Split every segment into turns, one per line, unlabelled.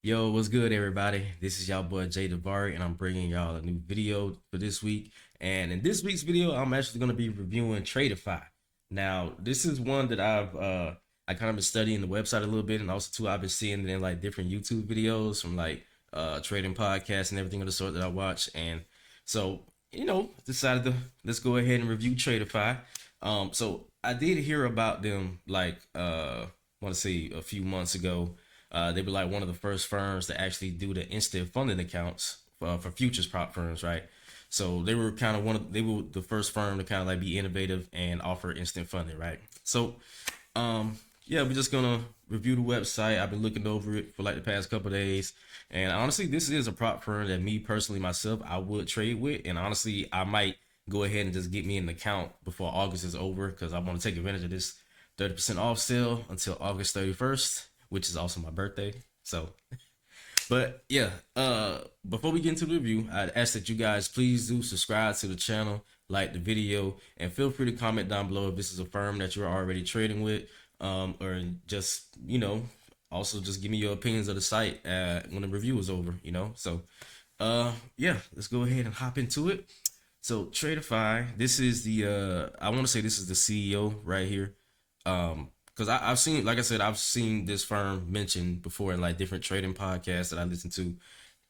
Yo, what's good, everybody? This is y'all boy Jay Davari, and I'm bringing y'all a new video for this week. And in this week's video, I'm actually going to be reviewing Tradeify. Now, this is one that I kind of been studying the website a little bit, and also too I've been seeing it in like different YouTube videos from like trading podcasts and everything of the sort that I watch. And so decided to let's go ahead and review Tradeify. So I did hear about them like want to say a few months ago. They were like one of the first firms to actually do the instant funding accounts for futures prop firms, right? So they were kind of they were the first firm to kind of like be innovative and offer instant funding, right? So, yeah, we're just gonna review the website. I've been looking over it for like the past couple of days, and honestly, this is a prop firm that me personally myself I would trade with, and honestly, I might go ahead and just get me an account before August is over because I want to take advantage of this 30% off sale until August 31st, which is also my birthday. So, but yeah, before we get into the review, I'd ask that you guys please do subscribe to the channel, like the video, and feel free to comment down below if this is a firm that you're already trading with, or just, also just give me your opinions of the site when the review is over, So, yeah, let's go ahead and hop into it. So Tradeify, this is the I want to say this is the CEO right here. Because I've seen, like I said, I've seen this firm mentioned before in like different trading podcasts that I listen to,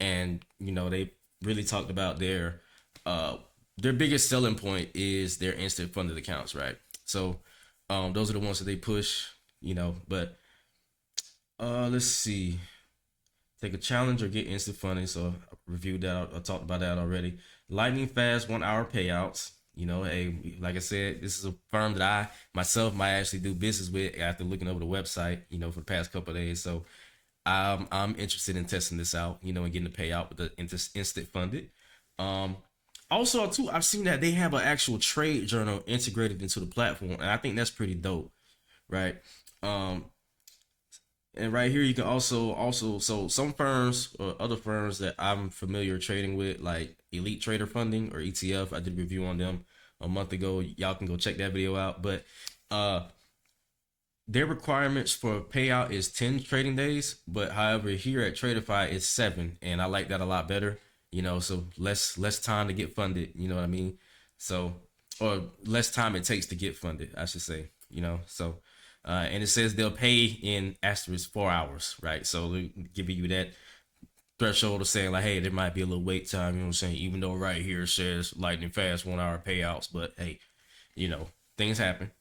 and they really talked about their biggest selling point is their instant funded accounts, right? So those are the ones that they push, But let's see, take a challenge or get instant funding. So I reviewed that. I talked about that already. Lightning fast 1 hour payouts. Hey, like I said, this is a firm that I myself might actually do business with after looking over the website, for the past couple of days. So I'm interested in testing this out, and getting the payout with the instant funded. Um, Also too, I've seen that they have an actual trade journal integrated into the platform, and I think that's pretty dope, right? Um, and right here, you can also so some firms or other firms that I'm familiar trading with, like Elite Trader Funding or ETF. I did a review on them a month ago. Y'all can go check that video out. But uh, their requirements for payout is 10 trading days, but however here at Tradeify it's 7, and I like that a lot better. So less time to get funded. You know what I mean? So or less time it takes to get funded, I should say. So and it says they'll pay in asterisk 4 hours, right? So they're giving you that threshold of saying like, hey, there might be a little wait time. You know what I'm saying? Even though right here it says lightning fast 1 hour payouts, but hey, things happen.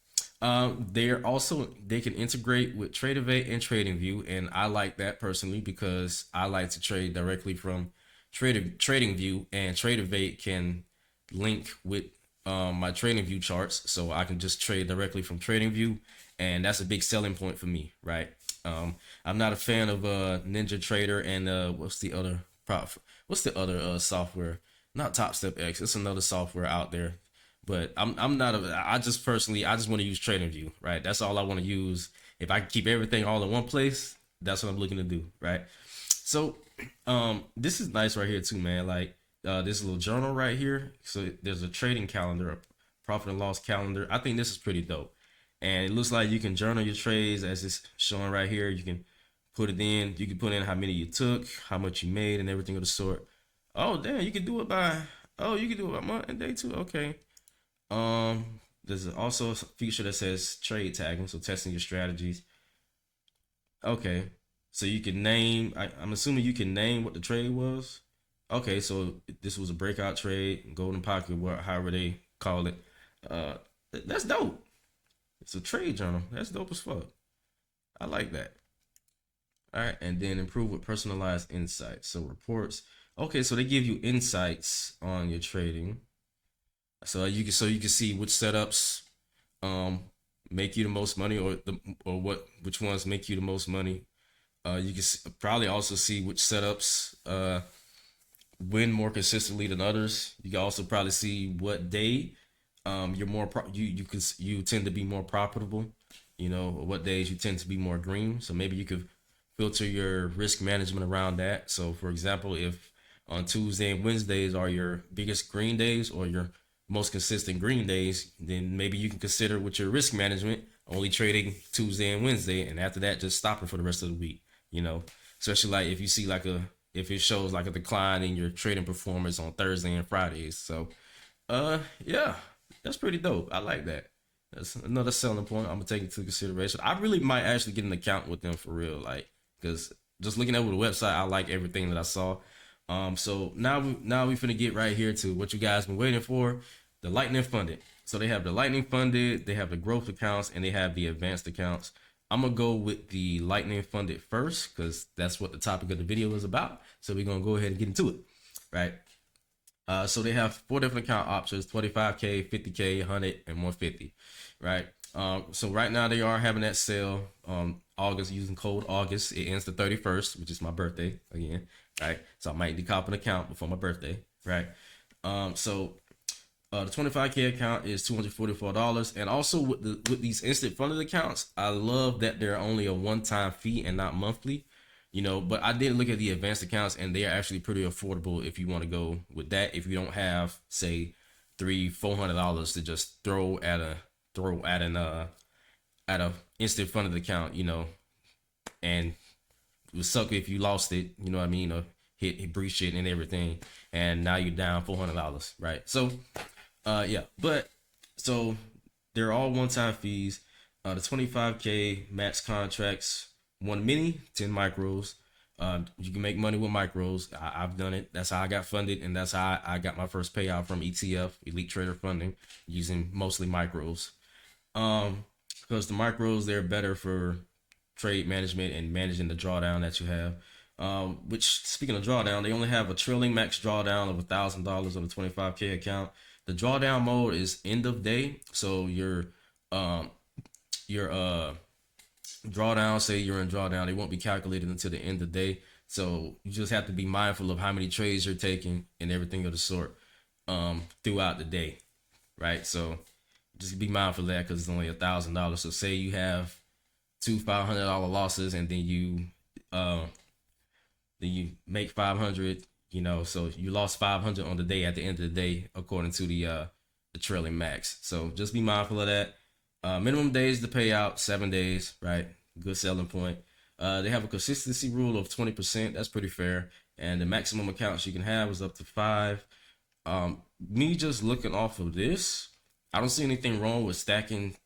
They can integrate with Tradeivate and TradingView, and I like that personally because I like to trade directly from TradingView, and Tradeivate can link with my TradingView charts, so I can just trade directly from TradingView, and that's a big selling point for me, right? I'm not a fan of Ninja Trader and what's the other software? Not Top Step X. It's another software out there, but I'm not a. I just personally I just want to use TradingView, right? That's all I want to use. If I can keep everything all in one place, that's what I'm looking to do, right? So, this is nice right here too, man. Like, this little journal right here. So there's a trading calendar, a profit and loss calendar. I think this is pretty dope, and it looks like you can journal your trades as it's showing right here. You can put it in. You can put in how many you took, how much you made, and everything of the sort. Oh, damn! You can do it by. Oh, you can do it by month and day too. Okay. There's also a feature that says trade tagging, so testing your strategies. Okay, so you can name. I'm assuming you can name what the trade was. Okay, so this was a breakout trade, golden pocket, however they call it. Uh, that's dope. It's a trade journal. That's dope as fuck. I like that. All right, and then improve with personalized insights. So reports. Okay, so they give you insights on your trading. So you can see which setups um make you the most money, or which ones make you the most money. You can probably also see which setups win more consistently than others. You can also probably see what day you're you tend to be more profitable. Or what days you tend to be more green. So maybe you could filter your risk management around that. So for example, if on Tuesday and Wednesdays are your biggest green days or your most consistent green days, then maybe you can consider with your risk management only trading Tuesday and Wednesday, and after that just stopping for the rest of the week. You know, especially like if you see like if it shows like a decline in your trading performance on Thursday and Fridays. So yeah, that's pretty dope. I like that. That's another selling point I'm gonna take into consideration. I really might actually get an account with them for real, like, because just looking over the website, I like everything that I saw. So now we finna get right here to what you guys been waiting for, the Lightning funded. So they have the Lightning funded, they have the growth accounts, and they have the advanced accounts. I'm gonna go with the Lightning funded first because that's what the topic of the video is about. So we're gonna go ahead and get into it, right? So they have 4 different account options: 25K, 50K, 100, and 150, right? So right now they are having that sale. August, using code August. It ends the 31st, which is my birthday again, right? So I might decop an account before my birthday, right? The 25K account is $244, and also with these instant funded accounts, I love that they're only a one-time fee and not monthly. But I did look at the advanced accounts, and they are actually pretty affordable if you want to go with that. If you don't have, say, $300-$400 to just throw at a instant funded account, and it would suck if you lost it, you know what I mean, or hit breach it and everything, and now you're down $400, right? So, yeah, but so they're all one-time fees. The 25K max contracts, 1 mini, 10 micros. You can make money with micros. I've done it. That's how I got funded, and that's how I got my first payout from ETF, Elite Trader Funding, using mostly micros. Because the micros, they're better for trade management and managing the drawdown that you have. Which, speaking of drawdown, they only have a trailing max drawdown of $1,000 on the 25K account. The drawdown mode is end of day, so your drawdown, say you're in drawdown, they won't be calculated until the end of the day. So you just have to be mindful of how many trades you're taking and everything of the sort throughout the day, right? So just be mindful of that because it's only $1,000. So say you have two $500 losses, and then you make 500. So you lost 500 on the day at the end of the day, according to the trailing max. So just be mindful of that. Minimum days to pay out, 7 days, right? Good selling point. They have a consistency rule of 20%. That's pretty fair. And the maximum accounts you can have is up to 5. Me just looking off of this, I don't see anything wrong with stacking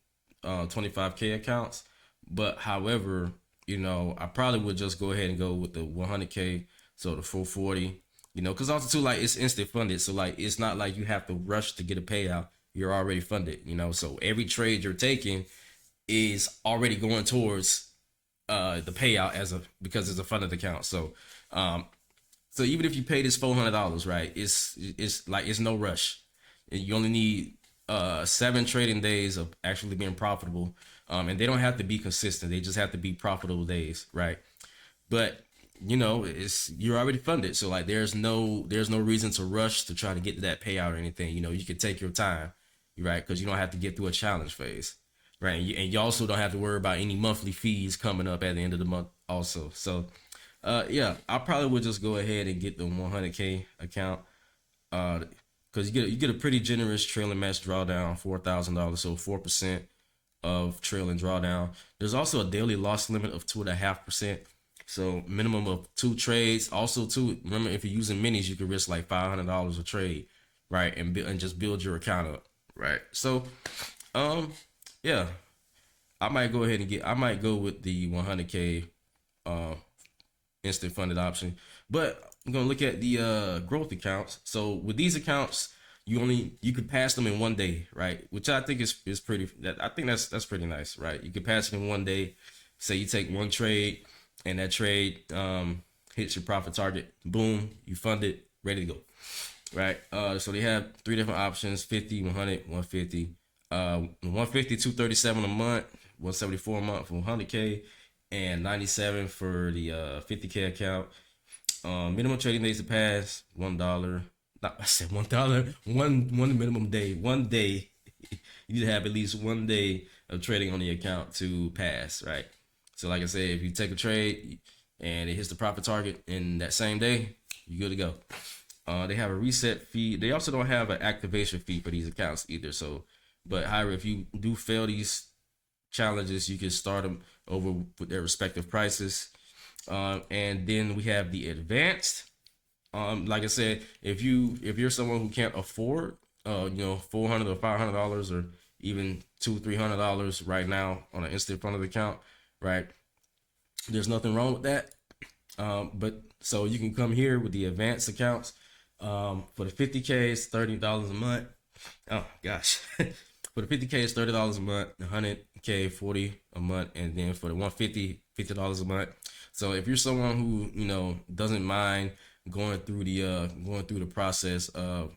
25K accounts. But however, I probably would just go ahead and go with the 100K, so the 440. Because also too, like, it's instant funded, so like it's not like you have to rush to get a payout. You're already funded, so every trade you're taking is already going towards the payout because it's a funded account. So even if you pay this $400, right, it's like it's no rush. You only need 7 trading days of actually being profitable, and they don't have to be consistent. They just have to be profitable days, right? But you're already funded, so like there's no reason to rush to try to get to that payout or anything. You can take your time, right? Because you don't have to get through a challenge phase, right? And you also don't have to worry about any monthly fees coming up at the end of the month also. So yeah, I probably would just go ahead and get the 100K account, because you get a pretty generous trailing max drawdown, $4,000, so 4% of trailing drawdown. There's also a daily loss limit of 2.5%. So minimum of 2 trades. Also, too, remember, if you're using minis, you can risk like $500 a trade, right? And just build your account up, right? So, yeah, I might go with the 100K instant funded option. But I'm gonna look at the growth accounts. So with these accounts, you could pass them in 1 day, right? Which I think is pretty. I think that's pretty nice, right? You could pass it in 1 day. Say you take 1 trade, and that trade hits your profit target. Boom, you fund it, ready to go, right? So they have 3 different options: 50, 100, 150. 150, 237 a month, 174 a month for 100K, and 97 for the 50K account. Minimum trading days to pass, $1. Not, I said $1. One minimum day. 1 day. You need to have at least 1 day of trading on the account to pass, right? So like I said, if you take a trade and it hits the profit target in that same day, you're good to go. They have a reset fee. They also don't have an activation fee for these accounts either. So, but however, if you do fail these challenges, you can start them over with their respective prices. And then we have the advanced. Like I said, if you're someone who can't afford, $400 or $500 or even $200-$300 right now on an instant funded account, right? There's nothing wrong with that. But so you can come here with the advanced accounts. For the 50K, it's $30 a month. Oh gosh, for the 50K, it's $30 a month. The 100K, 40 a month, and then for the 150, $50 a month. So if you're someone who doesn't mind going through the process of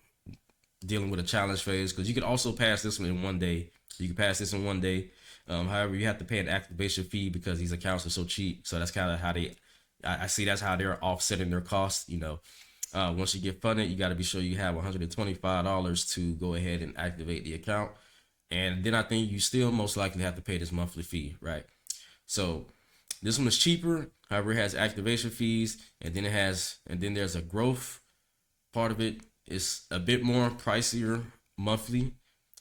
dealing with a challenge phase, because you can also pass this one in one day. You can pass this in one day. However, you have to pay an activation fee because these accounts are so cheap. So that's kind of how I see that's how they're offsetting their costs. Once you get funded, you got to be sure you have $125 to go ahead and activate the account. And then I think you still most likely have to pay this monthly fee, right? So this one is cheaper. However, it has activation fees, and then there's a growth part of it. It's a bit more pricier monthly,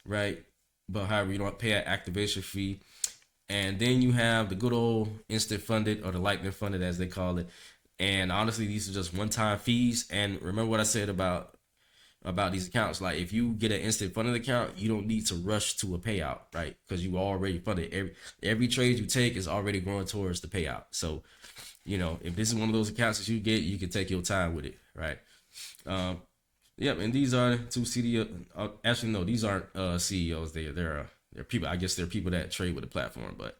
right? But however, you don't pay an activation fee. And then you have the good old instant funded, or the lightning funded as they call it. And honestly, these are just one-time fees. And remember what I said about these accounts. Like if you get an instant funded account, you don't need to rush to a payout, right? Because you already funded. Every trade you take is already going towards the payout. So, if this is one of those accounts that you get, you can take your time with it, right? Yep, and these are two CDO. Actually, no, these aren't CEOs. They're people. I guess they're people that trade with the platform. But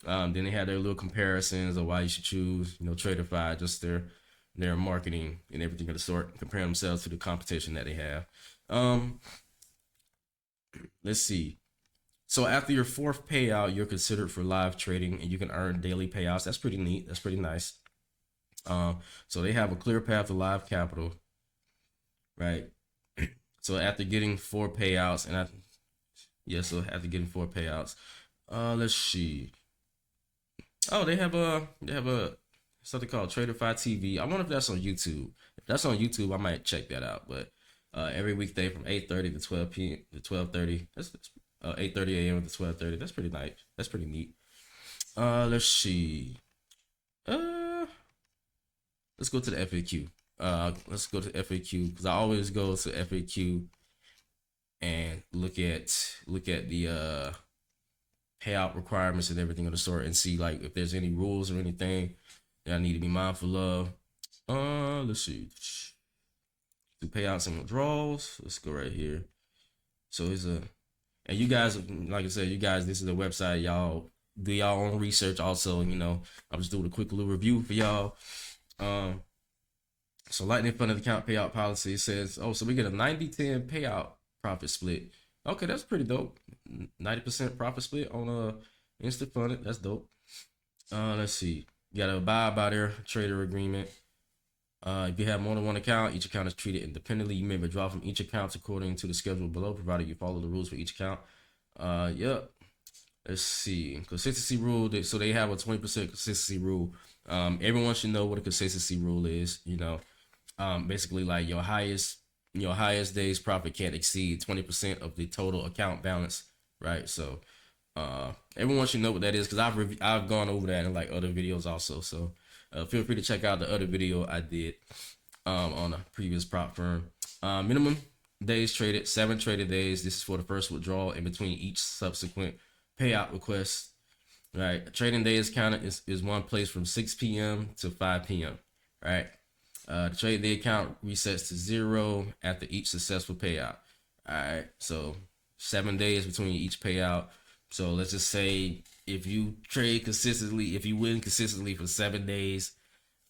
then they have their little comparisons of why you should choose, Tradeify, just their marketing and everything of the sort, comparing themselves to the competition that they have. Um, let's see. So after your fourth payout, you're considered for live trading, and you can earn daily payouts. That's pretty neat. That's pretty nice. So they have a clear path to live capital, right? So after getting four payouts, so after getting four payouts, let's see. Oh, they have a something called Tradeify TV. I wonder if that's on YouTube. If that's on YouTube, I might check that out. But every weekday from 8:30 to 12 p.m. to 12:30. That's 8:30 a.m. to 12:30. That's pretty nice. That's pretty neat. Let's see. Uh, let's go to the FAQ. Let's go to FAQ because I always go to FAQ and look at the payout requirements and everything of the sort and see like if there's any rules or anything that I need to be mindful of. Let's see. Do payouts and withdrawals. Let's go right here. So and you guys, like I said, this is the website. Y'all do y'all own research. Also, I'm just doing a quick little review for y'all. So Lightning Funded account payout policy says, so we get a 90-10 payout profit split. Okay, that's pretty dope. 90% profit split on instant funded. That's dope. Let's see. You gotta abide by their trader agreement. If you have more than one account, each account is treated independently. You may withdraw from each account according to the schedule below, provided you follow the rules for each account. Yep. Let's see. Consistency rule. So they have a 20% consistency rule. Everyone should know what a consistency rule is. Basically like your highest day's profit can't exceed 20% of the total account balance, right? So everyone should know what that is because I've gone over that in like other videos also. So feel free to check out the other video I did on a previous prop firm. Minimum days traded, 7 traded days. This is for the first withdrawal in between each subsequent payout request. Right, trading day is counted is one place from 6 p.m. to 5 p.m. Right. The trade day account resets to 0 after each successful payout. All right, so 7 days between each payout. So let's just say if you trade consistently, if you win consistently for 7 days,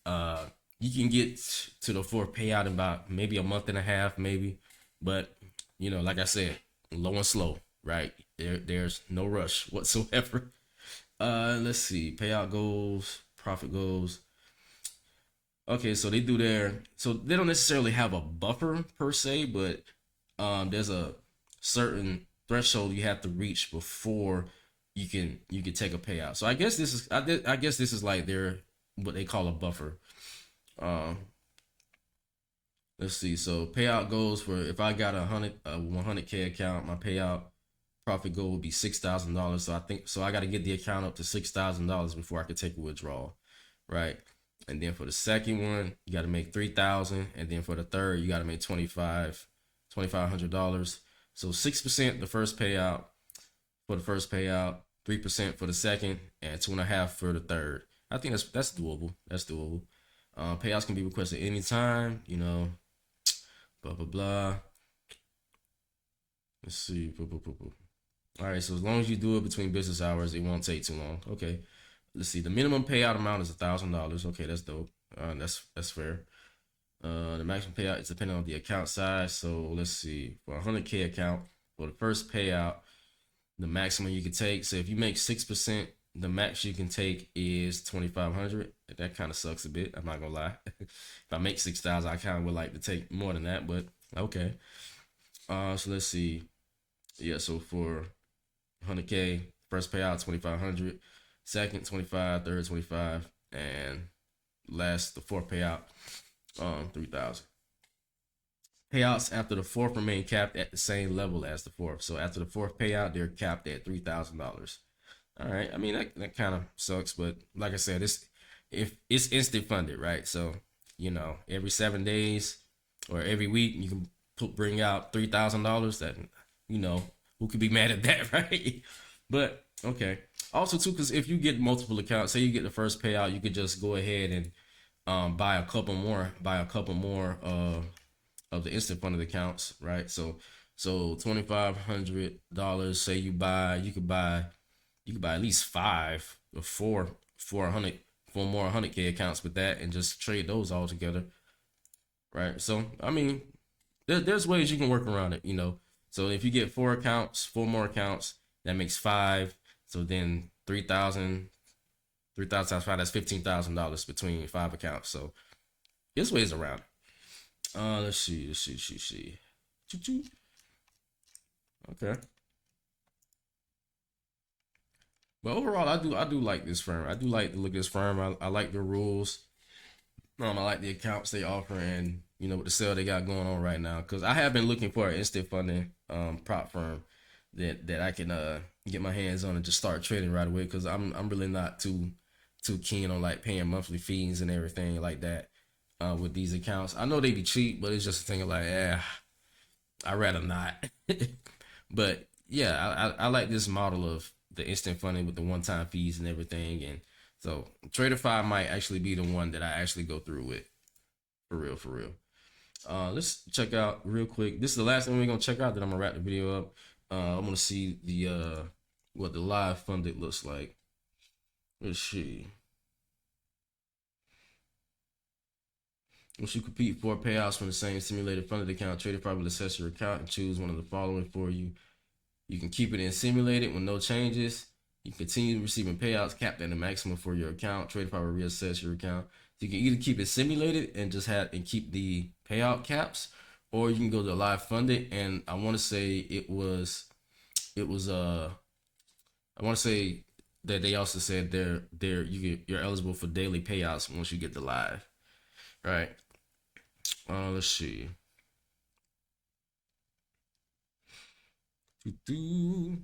you can get to the fourth payout in about maybe a month and a half, maybe. But like I said, low and slow, right? There's no rush whatsoever. Let's see, payout goals, profit goals. Okay, so they don't necessarily have a buffer per se, but there's a certain threshold you have to reach before you can take a payout. So I guess this is like their what they call a buffer. Let's see. So payout goals for if I got a 100K account, my payout profit goal would be $6,000. So I got to get the account up to $6,000 before I could take a withdrawal, right? And then for the second one, you got to make 3,000, and then for the third, you got to make $2,500. So 6% the first payout for the first payout, 3% for the second, and 2.5 for the third. I think that's doable. That's doable. Payouts can be requested anytime. Blah blah blah. Let's see. All right. So as long as you do it between business hours, it won't take too long. Okay. Let's see. The minimum payout amount is $1,000. Okay, that's dope. That's fair. The maximum payout is depending on the account size. So let's see. For a 100K account, for the first payout, the maximum you can take. So if you make 6%, the max you can take is 2,500. That kind of sucks a bit. I'm not gonna lie. If I make 6,000, I kind of would like to take more than that, but okay. So let's see. Yeah, so for 100K, first payout 2,500, second 25, third 25, and last the fourth payout 3,000. Payouts after the fourth remain capped at the same level as the fourth. So after the fourth payout, they're capped at $3,000. All right. I mean that kind of sucks, but like I said, if it's instant funded, right? So every 7 days or every week you can bring out $3,000. That you know who could be mad at that, right? But okay. Also too, because if you get multiple accounts, say you get the first payout, you could just go ahead and buy a couple more, of the instant funded accounts, right? So $2,500. Say you could buy at least 4 more 100K accounts with that, and just trade those all together, right? So I mean, there's ways you can work around it. So if you get 4 more accounts, that makes 5. So then 3,000 times 5, that's $15,000 between 5 accounts. So there's ways around it. Let's see. Okay. But overall, I do like this firm. I do like to look at this firm. I like the rules. I like the accounts they offer, and with the sale they got going on right now. Because I have been looking for an instant funding prop firm that I can get my hands on and just start trading right away. Because I'm really not too keen on like paying monthly fees and everything like that with these accounts. I know they be cheap, but it's just a thing of like, I'd rather not. But yeah, I like this model of the instant funding with the one-time fees and everything. And so Tradeify might actually be the one that I actually go through with. For real, for real. Let's check out real quick. This is the last thing we're gonna check out. Then I'm gonna wrap the video up. I'm gonna see the what the live funded looks like. Let's see. Once you compete 4 payouts from the same simulated funded account, Tradeify will assess your account and choose one of the following for you. You can keep it in simulated with no changes. You can continue receiving payouts capped at the maximum for your account. Tradeify will reassess your account. So you can either keep it simulated and just keep the payout caps, or you can go to live funded. And I want to say I want to say that they also said you're eligible for daily payouts once you get the live. Right. Let's see. Mm-hmm.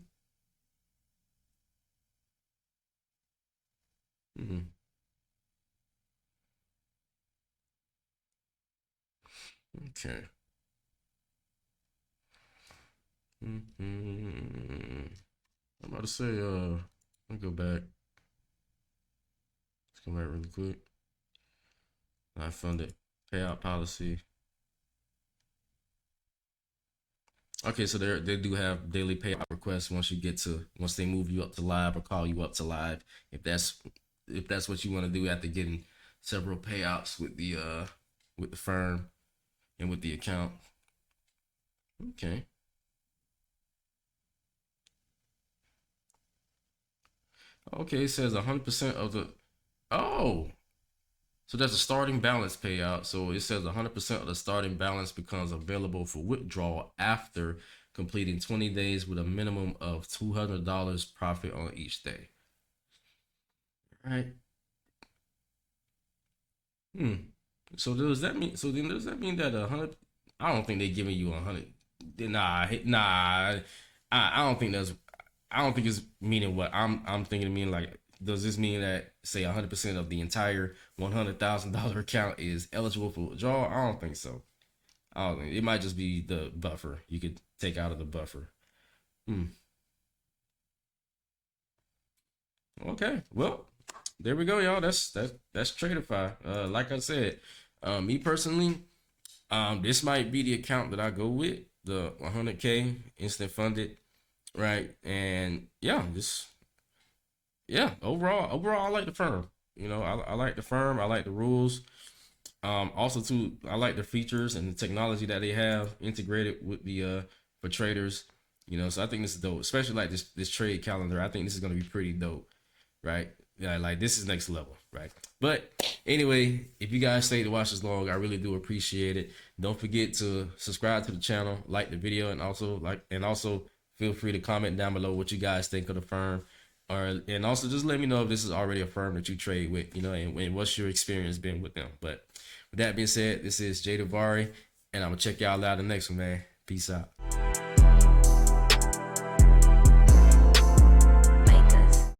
Okay. I'm about to say, let me go back. Let's go back really quick. I funded payout policy. Okay, so they do have daily payout requests once they move you up to live or call you up to live. If that's what you want to do after getting several payouts with the firm and with the account. Okay. Okay, it says 100% of the. Oh, so there's a starting balance payout. So it says 100% of the starting balance becomes available for withdrawal after completing 20 days with a minimum of $200 profit on each day. All right. Hmm. So does that mean? So then does that mean that 100? I don't think they're giving you 100. Nah. I don't think that's. I don't think it's meaning what I'm thinking. It mean like does this mean that say 100% of the entire $100,000 account is eligible for withdrawal? I don't think so. I don't think it might just be the buffer you could take out of the buffer. Okay, well, there we go, y'all. That's Tradeify. Like I said, me personally, this might be the account that I go with, the 100K instant funded, right? And yeah, just yeah, overall, I like the firm. I like the firm. I like the rules. Also too, I like the features and the technology that they have integrated with the for traders. So I think this is dope, especially like this trade calendar. I think this is gonna be pretty dope, right? Yeah, like this is next level, right? But anyway, if you guys stayed to watch this long, I really do appreciate it. Don't forget to subscribe to the channel, like the video, and also feel free to comment down below what you guys think of the firm, and also just let me know if this is already a firm that you trade with, and what's your experience been with them. But with that being said, this is Jay Davari, and I'm gonna check y'all out in the next one, man. Peace out.